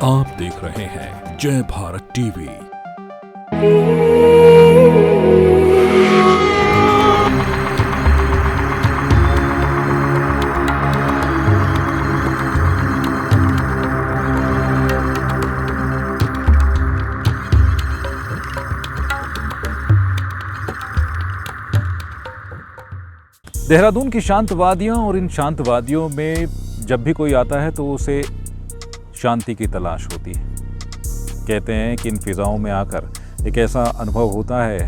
आप देख रहे हैं जय भारत टीवी। देहरादून की शांत वादियाँ, और इन शांत वादियों में जब भी कोई आता है तो उसे शांति की तलाश होती है। कहते हैं कि इन फिजाओं में आकर एक ऐसा अनुभव होता है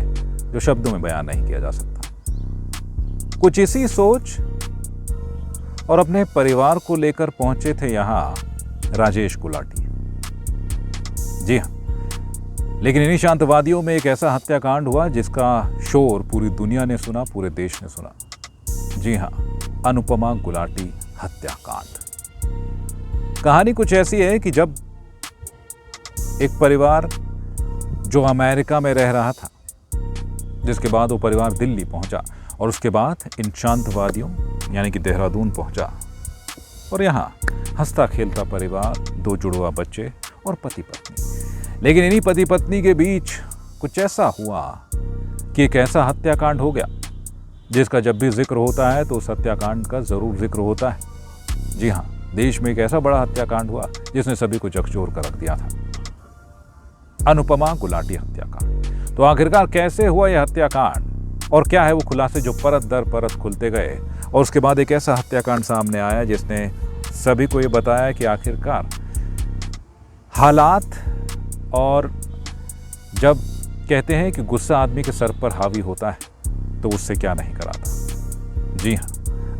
जो शब्दों में बयान नहीं किया जा सकता। कुछ इसी सोच और अपने परिवार को लेकर पहुंचे थे यहाँ राजेश गुलाटी। जी हाँ, लेकिन इन्हीं शांत वादियों में एक ऐसा हत्याकांड हुआ जिसका शोर पूरी दुनिया ने सुना, पूरे देश ने सुना। जी हाँ, अनुपमा गुलाटी हत्याकांड। कहानी कुछ ऐसी है कि जब एक परिवार जो अमेरिका में रह रहा था, जिसके बाद वो परिवार दिल्ली पहुंचा और उसके बाद इन शांत वादियों यानी कि देहरादून पहुंचा, और यहाँ हंसता खेलता परिवार, 2 जुड़वा बच्चे और पति पत्नी। लेकिन इन्हीं पति पत्नी के बीच कुछ ऐसा हुआ कि एक ऐसा हत्याकांड हो गया जिसका जब भी जिक्र होता है तो उस हत्याकांड का जरूर जिक्र होता है। जी हाँ, देश में एक ऐसा बड़ा हत्याकांड हुआ जिसने सभी को झकझोर कर रख दिया था, अनुपमा गुलाटी हत्याकांड। तो आखिरकार कैसे हुआ यह हत्याकांड और क्या है वो खुलासे जो परत दर परत खुलते गए, और उसके बाद एक ऐसा हत्याकांड सामने आया जिसने सभी को ये बताया कि आखिरकार हालात, और जब कहते हैं कि गुस्सा आदमी के सर पर हावी होता है तो उससे क्या नहीं कराता। जी हाँ,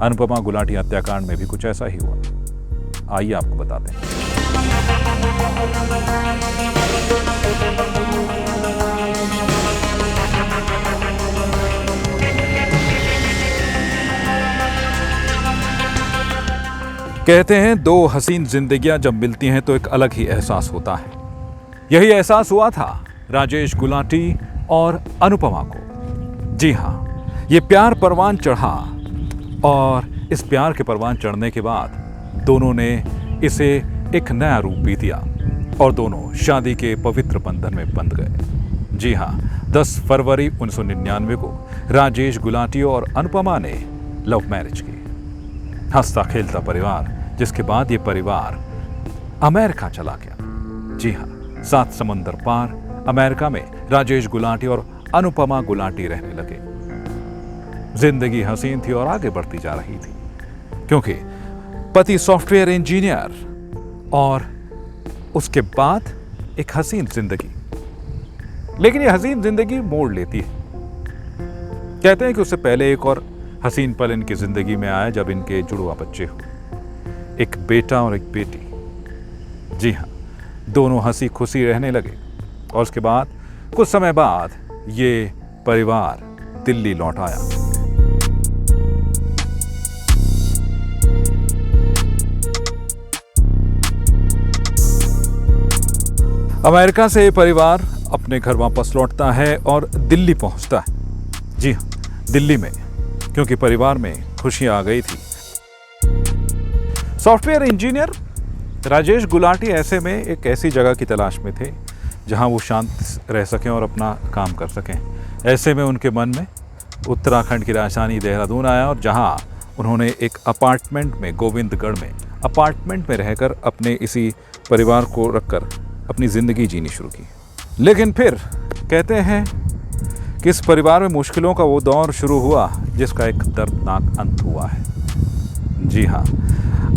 अनुपमा गुलाटी हत्याकांड में भी कुछ ऐसा ही हुआ। आइए आपको बताते हैं। कहते हैं 2 हसीन जिंदगियां जब मिलती हैं तो एक अलग ही एहसास होता है। यही एहसास हुआ था राजेश गुलाटी और अनुपमा को। जी हाँ, ये प्यार परवान चढ़ा, और इस प्यार के परवान चढ़ने के बाद दोनों ने इसे एक नया रूप भी दिया और दोनों शादी के पवित्र बंधन में बंध गए। जी हाँ, 10 फरवरी 1999 को राजेश गुलाटी और अनुपमा ने लव मैरिज की। हंसता खेलता परिवार, जिसके बाद ये परिवार अमेरिका चला गया। जी हाँ, 7 समंदर पार अमेरिका में राजेश गुलाटी और अनुपमा गुलाटी रहने लगे। जिंदगी हसीन थी और आगे बढ़ती जा रही थी, क्योंकि पति सॉफ्टवेयर इंजीनियर और उसके बाद एक हसीन जिंदगी। लेकिन ये हसीन जिंदगी मोड़ लेती है। कहते हैं कि उससे पहले एक और हसीन पल इनकी जिंदगी में आया जब इनके जुड़वा बच्चे हो, एक बेटा और एक बेटी। जी हाँ, दोनों हंसी खुशी रहने लगे, और उसके बाद कुछ समय बाद ये परिवार दिल्ली लौट आया। अमेरिका से ये परिवार अपने घर वापस लौटता है और दिल्ली पहुंचता है। जी हाँ, दिल्ली में, क्योंकि परिवार में खुशियां आ गई थी। सॉफ्टवेयर इंजीनियर राजेश गुलाटी ऐसे में एक ऐसी जगह की तलाश में थे जहां वो शांत रह सकें और अपना काम कर सकें। ऐसे में उनके मन में उत्तराखंड की राजधानी देहरादून आया, और जहां उन्होंने एक अपार्टमेंट में, गोविंदगढ़ में अपार्टमेंट में रहकर अपने इसी परिवार को रखकर अपनी ज़िंदगी जीनी शुरू की। लेकिन फिर कहते हैं कि इस परिवार में मुश्किलों का वो दौर शुरू हुआ जिसका एक दर्दनाक अंत हुआ है। जी हाँ,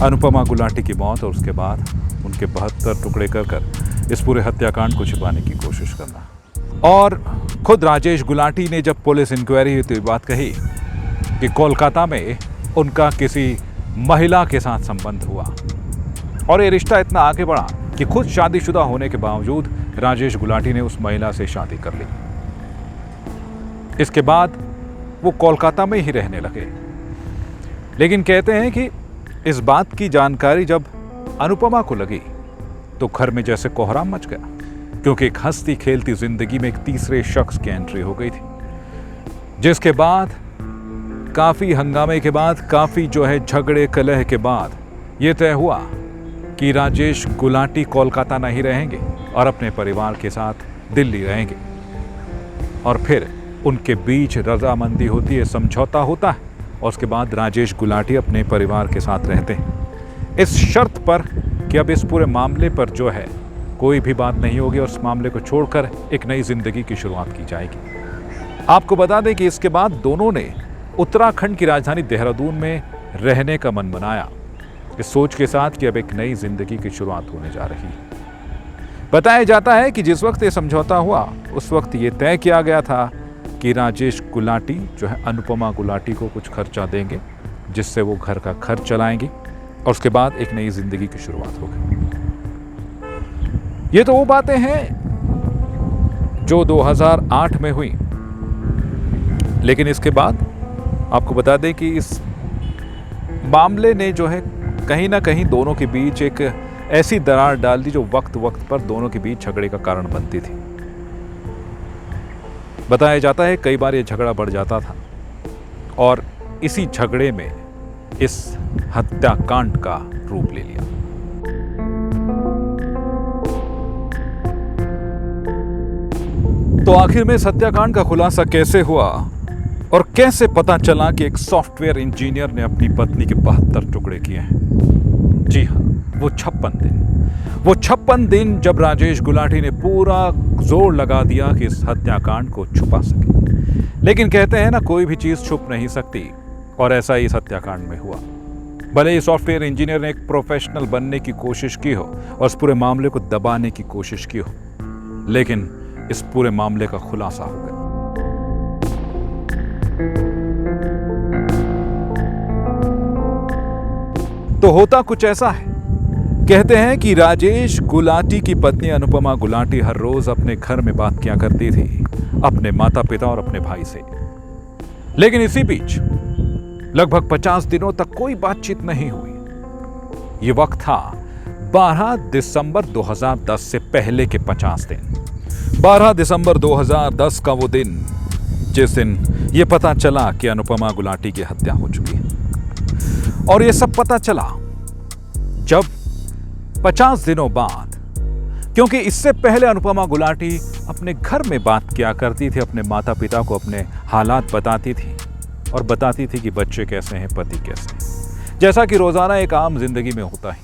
अनुपमा गुलाटी की मौत और उसके बाद उनके 72 टुकड़े कर इस पूरे हत्याकांड को छिपाने की कोशिश करना। और खुद राजेश गुलाटी ने जब पुलिस इंक्वायरी हुई तो ये बात कही कि कोलकाता में उनका किसी महिला के साथ संबंध हुआ, और ये रिश्ता इतना आगे बढ़ा कि खुद शादीशुदा होने के बावजूद राजेश गुलाटी ने उस महिला से शादी कर ली। इसके बाद वो कोलकाता में ही रहने लगे। लेकिन कहते हैं कि इस बात की जानकारी जब अनुपमा को लगी तो घर में जैसे कोहराम मच गया, क्योंकि एक हंसती खेलती जिंदगी में एक तीसरे शख्स की एंट्री हो गई थी, जिसके बाद काफी हंगामे के बाद, काफी झगड़े कलह के बाद ये तय हुआ कि राजेश गुलाटी कोलकाता नहीं रहेंगे और अपने परिवार के साथ दिल्ली रहेंगे। और फिर उनके बीच रजामंदी होती है, समझौता होता है और उसके बाद राजेश गुलाटी अपने परिवार के साथ रहते हैं इस शर्त पर कि अब इस पूरे मामले पर जो है कोई भी बात नहीं होगी और उस मामले को छोड़कर एक नई जिंदगी की शुरुआत की जाएगी। आपको बता दें कि इसके बाद दोनों ने उत्तराखंड की राजधानी देहरादून में रहने का मन बनाया, इस सोच के साथ कि अब एक नई जिंदगी की शुरुआत होने जा रही है। बताया जाता है कि जिस वक्त ये समझौता हुआ उस वक्त ये तय किया गया था कि राजेश गुलाटी जो है अनुपमा गुलाटी को कुछ खर्चा देंगे जिससे वो घर का खर्च चलाएंगी और उसके बाद एक नई जिंदगी की शुरुआत होगी। ये तो वो बातें हैं जो 2008 में हुई, लेकिन इसके बाद आपको बता दें कि इस मामले ने जो है कहीं ना कहीं दोनों के बीच एक ऐसी दरार डाल दी जो वक्त वक्त पर दोनों के बीच झगड़े का कारण बनती थी। बताया जाता है कई बार ये झगड़ा बढ़ जाता था और इसी झगड़े में इस हत्याकांड का रूप ले लिया। तो आखिर में इस हत्याकांड का खुलासा कैसे हुआ और कैसे पता चला कि एक सॉफ्टवेयर इंजीनियर ने अपनी पत्नी के 72 टुकड़े किए हैं? जी हाँ, वो 56 दिन जब राजेश गुलाटी ने पूरा जोर लगा दिया कि इस हत्याकांड को छुपा सके। लेकिन कहते हैं ना, कोई भी चीज छुप नहीं सकती और ऐसा ही इस हत्याकांड में हुआ। भले ही सॉफ्टवेयर इंजीनियर ने एक प्रोफेशनल बनने की कोशिश की हो और इस पूरे मामले को दबाने की कोशिश की हो, लेकिन इस पूरे मामले का खुलासा हो गया। तो होता कुछ ऐसा है, कहते हैं कि राजेश गुलाटी की पत्नी अनुपमा गुलाटी हर रोज अपने घर में बात किया करती थी अपने माता पिता और अपने भाई से। लेकिन इसी बीच लगभग 50 दिनों तक कोई बातचीत नहीं हुई। यह वक्त था 12 दिसंबर 2010 से पहले के 50 दिन। 12 दिसंबर 2010 का वो दिन जिस दिन यह पता चला कि अनुपमा गुलाटी की हत्या हो चुकी है। और यह सब पता चला जब 50 दिनों बाद, क्योंकि इससे पहले अनुपमा गुलाटी अपने घर में बात किया करती थी, अपने माता पिता को अपने हालात बताती थी और बताती थी कि बच्चे कैसे हैं, पति कैसे हैं, जैसा कि रोजाना एक आम जिंदगी में होता ही।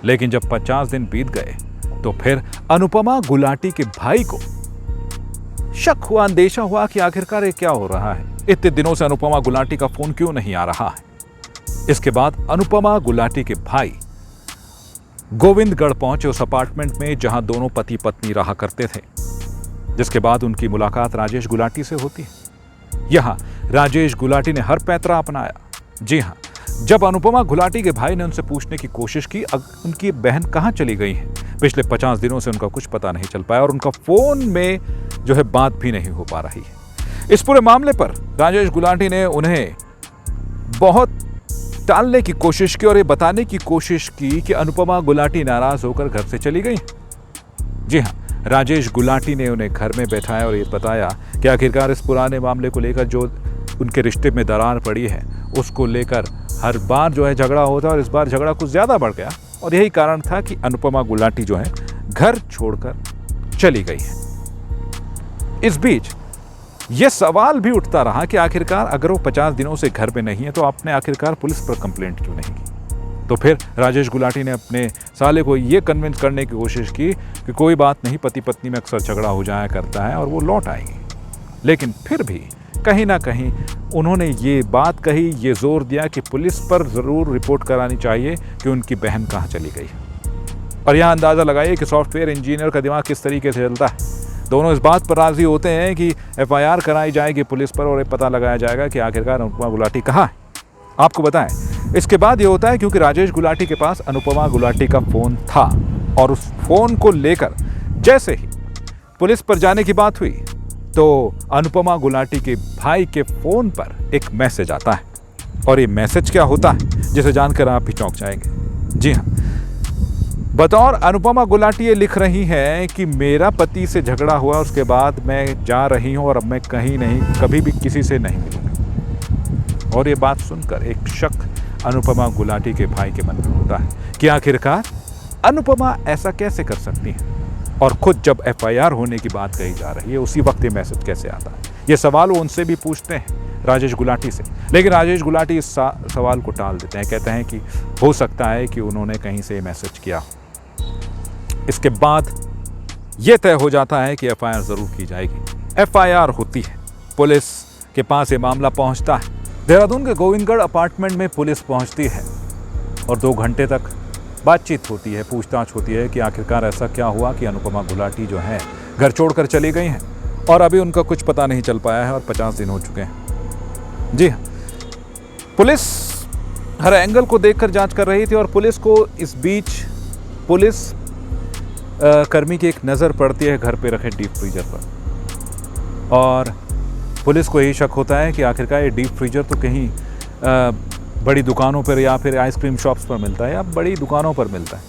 लेकिन जब 50 दिन बीत गए तो फिर अनुपमा गुलाटी के भाई को शक हुआ, अंदेशा हुआ कि आखिरकार ये क्या हो रहा है, इतने दिनों से अनुपमा गुलाटी का फोन क्यों नहीं आ रहा है। इसके बाद अनुपमा गुलाटी के भाई गोविंदगढ़ पहुंचे, उस अपार्टमेंट में जहां दोनों पति पत्नी रहा करते थे, जिसके बाद उनकी मुलाकात राजेश गुलाटी से होती है। यहां राजेश गुलाटी ने हर पैतरा अपनाया। जी हां, जब अनुपमा गुलाटी के भाई ने उनसे पूछने की कोशिश की उनकी बहन कहां चली गई है, पिछले 50 दिनों से उनका कुछ पता नहीं चल पाया और उनका फोन में जो है बात भी नहीं हो पा रही है। इस पूरे मामले पर राजेश गुलाटी ने उन्हें बहुत टालने की कोशिश की और ये बताने की कोशिश की कि अनुपमा गुलाटी नाराज होकर घर से चली गई। जी हां, राजेश गुलाटी ने उन्हें घर में बैठाया और ये बताया कि आखिरकार इस पुराने मामले को लेकर जो उनके रिश्ते में दरार पड़ी है उसको लेकर हर बार जो है झगड़ा होता है और इस बार झगड़ा कुछ ज्यादा बढ़ गया और यही कारण था कि अनुपमा गुलाटी जो है घर छोड़कर चली गई है। इस बीच यह सवाल भी उठता रहा कि आखिरकार अगर वो 50 दिनों से घर में नहीं है तो आपने आखिरकार पुलिस पर कंप्लेंट क्यों नहीं की। तो फिर राजेश गुलाटी ने अपने साले को यह कन्विंस करने की कोशिश की कि कोई बात नहीं, पति पत्नी में अक्सर झगड़ा हो जाया करता है और वो लौट आएगी। लेकिन फिर भी कहीं ना कहीं उन्होंने ये बात कही, ये जोर दिया कि पुलिस पर ज़रूर रिपोर्ट करानी चाहिए कि उनकी बहन कहाँ चली गई। और यहाँ अंदाज़ा लगाइए कि सॉफ्टवेयर इंजीनियर का दिमाग किस तरीके से चलता है। दोनों इस बात पर राजी होते हैं कि FIR कराई जाएगी पुलिस पर और ये पता लगाया जाएगा कि आखिरकार अनुपमा गुलाटी कहाँ है। आपको बताएं, इसके बाद ये होता है क्योंकि राजेश गुलाटी के पास अनुपमा गुलाटी का फ़ोन था और उस फ़ोन को लेकर जैसे ही पुलिस पर जाने की बात हुई तो अनुपमा गुलाटी के भाई के फ़ोन पर एक मैसेज आता है। और ये मैसेज क्या होता है जिसे जानकर आप भी चौंक जाएंगे। जी हाँ, बतौर अनुपमा गुलाटी ये लिख रही हैं कि मेरा पति से झगड़ा हुआ, उसके बाद मैं जा रही हूँ और अब मैं कहीं नहीं, कभी भी किसी से नहीं मिलूंगी। और ये बात सुनकर एक शक अनुपमा गुलाटी के भाई के मन में होता है कि आखिरकार अनुपमा ऐसा कैसे कर सकती हैं? और खुद जब एफआईआर होने की बात कही जा रही है उसी वक्त ये मैसेज कैसे आता है? ये सवाल वो उनसे भी पूछते हैं, राजेश गुलाटी से, लेकिन राजेश गुलाटी इस सवाल को टाल देते हैं। कहते हैं कि हो सकता है कि उन्होंने कहीं से मैसेज किया हो। इसके बाद यह तय हो जाता है कि एफआईआर जरूर की जाएगी। एफआईआर होती है, पुलिस के पास ये मामला पहुंचता है। देहरादून के गोविंदगढ़ अपार्टमेंट में पुलिस पहुंचती है और 2 घंटे तक बातचीत होती है, पूछताछ होती है कि आखिरकार ऐसा क्या हुआ कि अनुपमा गुलाटी जो है घर छोड़कर चली गई हैं और अभी उनका कुछ पता नहीं चल पाया है और 50 दिन हो चुके हैं। जी हाँ, पुलिस हर एंगल को देखकर जांच कर रही थी और पुलिस को इस बीच पुलिस कर्मी की एक नज़र पड़ती है घर पे रखे डीप फ्रीजर पर और पुलिस को यही शक होता है कि आखिरकार ये डीप फ्रीजर तो कहीं बड़ी दुकानों पर या फिर आइसक्रीम शॉप्स पर मिलता है या बड़ी दुकानों पर मिलता है।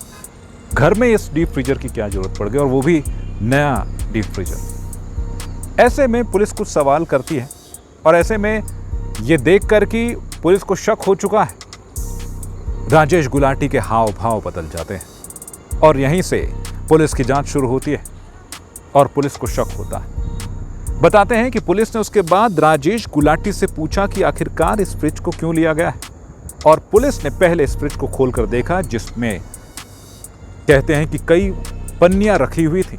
घर में इस डीप फ्रीजर की क्या ज़रूरत पड़ गई और वो भी नया डीप फ्रीजर। ऐसे में पुलिस कुछ सवाल करती है और ऐसे में ये देखकर कि पुलिस को शक हो चुका है, राजेश गुलाटी के हाव भाव बदल जाते हैं और यहीं से पुलिस की जांच शुरू होती है और पुलिस को शक होता है। बताते हैं कि पुलिस ने उसके बाद राजेश गुलाटी से पूछा कि आखिरकार इस फ्रिज को क्यों लिया गया है और पुलिस ने पहले इस फ्रिज को खोलकर देखा जिसमें कहते हैं कि कई पन्नियां रखी हुई थी।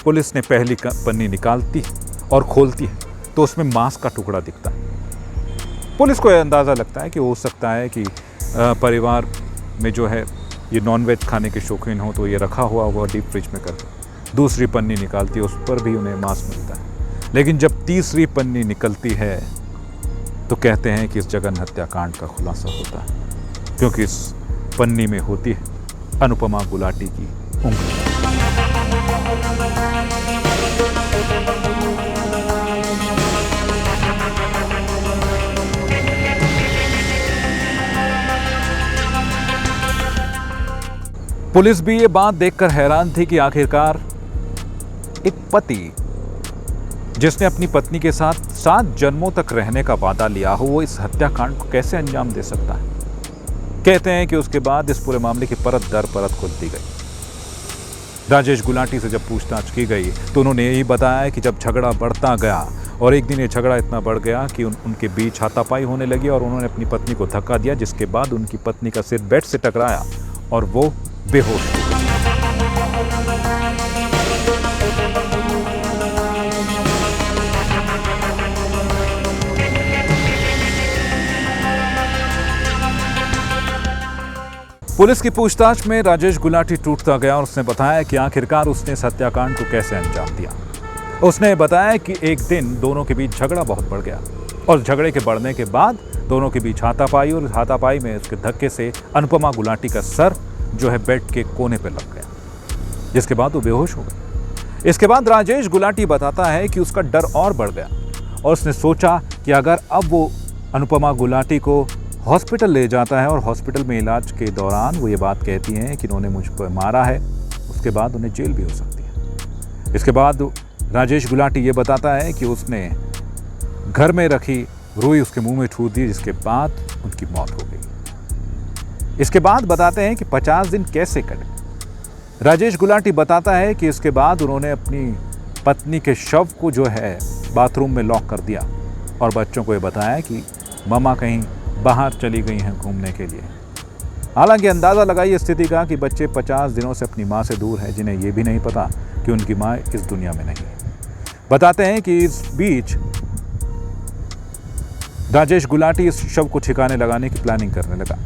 पुलिस ने पहली पन्नी निकालती और खोलती है तो उसमें मांस का टुकड़ा दिखता है। पुलिस को यह अंदाज़ा लगता है कि हो सकता है कि परिवार में जो है ये नॉनवेज खाने के शौकीन हो तो ये रखा हुआ डीप फ्रिज में कर। दूसरी पन्नी निकालती है, उस पर भी उन्हें मांस मिलता है। लेकिन जब तीसरी पन्नी निकलती है तो कहते हैं कि इस जघन्य हत्याकांड का खुलासा होता है क्योंकि इस पन्नी में होती है अनुपमा गुलाटी की उंगली। पुलिस भी ये बात देखकर हैरान थी कि आखिरकार एक पति जिसने अपनी पत्नी के साथ 7 जन्मों तक रहने का वादा लिया हो वो इस हत्याकांड को कैसे अंजाम दे सकता है। कहते हैं कि उसके बाद इस पूरे मामले की परत दर परत खुलती गई। राजेश गुलाटी से जब पूछताछ की गई तो उन्होंने यही बताया कि जब झगड़ा बढ़ता गया और एक दिन ये झगड़ा इतना बढ़ गया कि उनके बीच हाथापाई होने लगी और उन्होंने अपनी पत्नी को धक्का दिया, जिसके बाद उनकी पत्नी का सिर बेड से टकराया और वो बेहोश हो गई। पुलिस की पूछताछ में राजेश गुलाटी टूटता गया और उसने बताया कि आखिरकार उसने इस हत्याकांड को कैसे अंजाम दिया। उसने बताया कि एक दिन दोनों के बीच झगड़ा बहुत बढ़ गया और झगड़े के बढ़ने के बाद दोनों के बीच हाथापाई और हाथापाई में उसके धक्के से अनुपमा गुलाटी का सर जो है बेड के कोने पर लग गया, जिसके बाद वो बेहोश हो गया। इसके बाद राजेश गुलाटी बताता है कि उसका डर और बढ़ गया और उसने सोचा कि अगर अब वो अनुपमा गुलाटी को हॉस्पिटल ले जाता है और हॉस्पिटल में इलाज के दौरान वो ये बात कहती हैं कि इन्होंने मुझको मारा है, उसके बाद उन्हें जेल भी हो सकती है। इसके बाद राजेश गुलाटी ये बताता है कि उसने घर में रखी रुई उसके मुंह में ठूस दी, जिसके बाद उनकी मौत हो गई। इसके बाद बताते हैं कि 50 दिन कैसे कटे। राजेश गुलाटी बताता है कि इसके बाद उन्होंने अपनी पत्नी के शव को जो है बाथरूम में लॉक कर दिया और बच्चों को ये बताया कि मम्मा कहीं बाहर चली गई हैं घूमने के लिए। हालांकि अंदाज़ा लगाइए स्थिति का कि बच्चे 50 दिनों से अपनी माँ से दूर हैं, जिन्हें ये भी नहीं पता कि उनकी माँ इस दुनिया में नहीं है। बताते हैं कि इस बीच राजेश गुलाटी इस शव को ठिकाने लगाने की प्लानिंग करने लगा,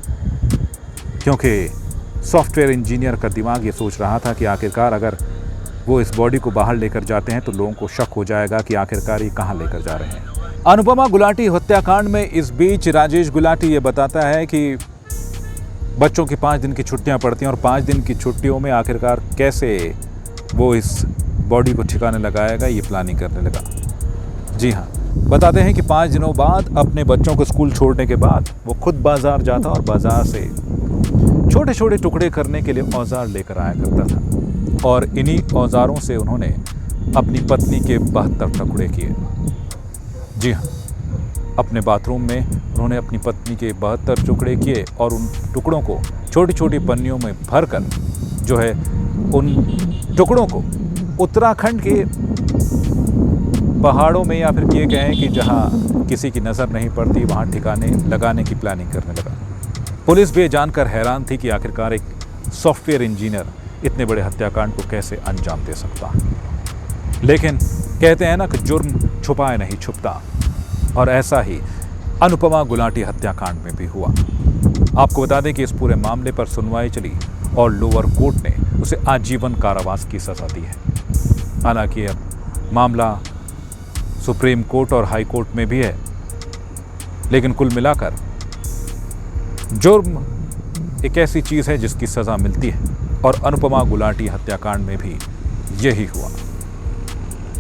क्योंकि सॉफ्टवेयर इंजीनियर का दिमाग ये सोच रहा था कि आखिरकार अगर वो इस बॉडी को बाहर लेकर जाते हैं तो लोगों को शक हो जाएगा कि आखिरकार ये कहाँ लेकर जा रहे हैं। अनुपमा गुलाटी हत्याकांड में इस बीच राजेश गुलाटी ये बताता है कि बच्चों की 5 दिन की छुट्टियां पड़ती हैं और 5 दिन की छुट्टियों में आखिरकार कैसे वो इस बॉडी को ठिकाने लगाएगा ये प्लानिंग करने लगा। जी हाँ, बताते हैं कि 5 दिनों बाद अपने बच्चों को स्कूल छोड़ने के बाद वो खुद बाज़ार जाता और बाज़ार से छोटे छोटे टुकड़े करने के लिए औजार लेकर आया करता था और इन्हीं औजारों से उन्होंने अपनी पत्नी के 72 टुकड़े किए। जी हाँ, अपने बाथरूम में उन्होंने अपनी पत्नी के 72 टुकड़े किए और उन टुकड़ों को छोटी छोटी पन्नियों में भरकर जो है उन टुकड़ों को उत्तराखंड के पहाड़ों में, या फिर ये कहें कि जहां किसी की नज़र नहीं पड़ती, वहां ठिकाने लगाने की प्लानिंग करने लगा। पुलिस भी ये जानकर हैरान थी कि आखिरकार एक सॉफ्टवेयर इंजीनियर इतने बड़े हत्याकांड को कैसे अंजाम दे सकता है। लेकिन कहते हैं ना कि जुर्म छुपाए नहीं छुपता, और ऐसा ही अनुपमा गुलाटी हत्याकांड में भी हुआ। आपको बता दें कि इस पूरे मामले पर सुनवाई चली और लोअर कोर्ट ने उसे आजीवन कारावास की सजा दी है। हालांकि अब मामला सुप्रीम कोर्ट और हाई कोर्ट में भी है, लेकिन कुल मिलाकर जुर्म एक ऐसी चीज है जिसकी सजा मिलती है, और अनुपमा गुलाटी हत्याकांड में भी यही हुआ।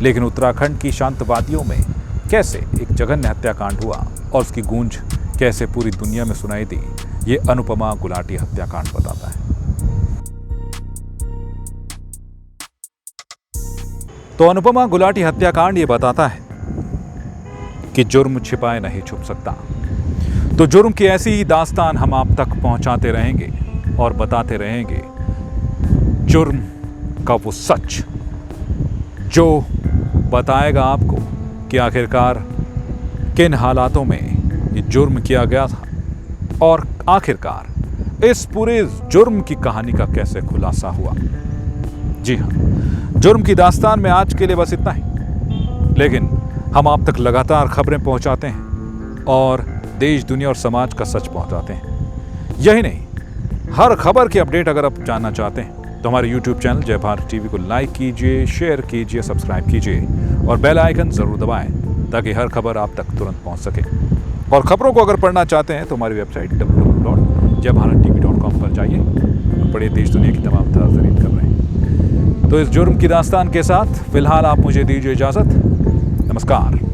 लेकिन उत्तराखंड की शांतवादियों में कैसे एक जघन्य हत्याकांड हुआ और उसकी गूंज कैसे पूरी दुनिया में सुनाई दी, ये अनुपमा गुलाटी हत्याकांड बताता है। तो अनुपमा गुलाटी हत्याकांड ये बताता है कि जुर्म छिपाए नहीं छुप सकता। तो जुर्म की ऐसी ही दास्तान हम आप तक पहुंचाते रहेंगे और बताते रहेंगे जुर्म का वो सच जो बताएगा आपको कि आखिरकार किन हालातों में ये जुर्म किया गया था, और आखिरकार इस पूरे जुर्म की कहानी का कैसे खुलासा हुआ। जी हाँ, जुर्म की दास्तान में आज के लिए बस इतना ही, लेकिन हम आप तक लगातार खबरें पहुंचाते हैं और देश, दुनिया और समाज का सच पहुंचाते हैं। यही नहीं, हर खबर की अपडेट अगर आप जानना चाहते हैं तो हमारे YouTube चैनल जय भारत टीवी को लाइक कीजिए, शेयर कीजिए, सब्सक्राइब कीजिए और बेल आइकन जरूर दबाएं ताकि हर खबर आप तक तुरंत पहुंच सके। और खबरों को अगर पढ़ना चाहते हैं तो हमारी वेबसाइट www.jayBharatTV.com पर जाइए और पढ़िए देश दुनिया की तमाम ताज़ा खबरें। तो इस जुर्म की दास्तान के साथ फिलहाल आप मुझे दीजिए इजाज़त। नमस्कार।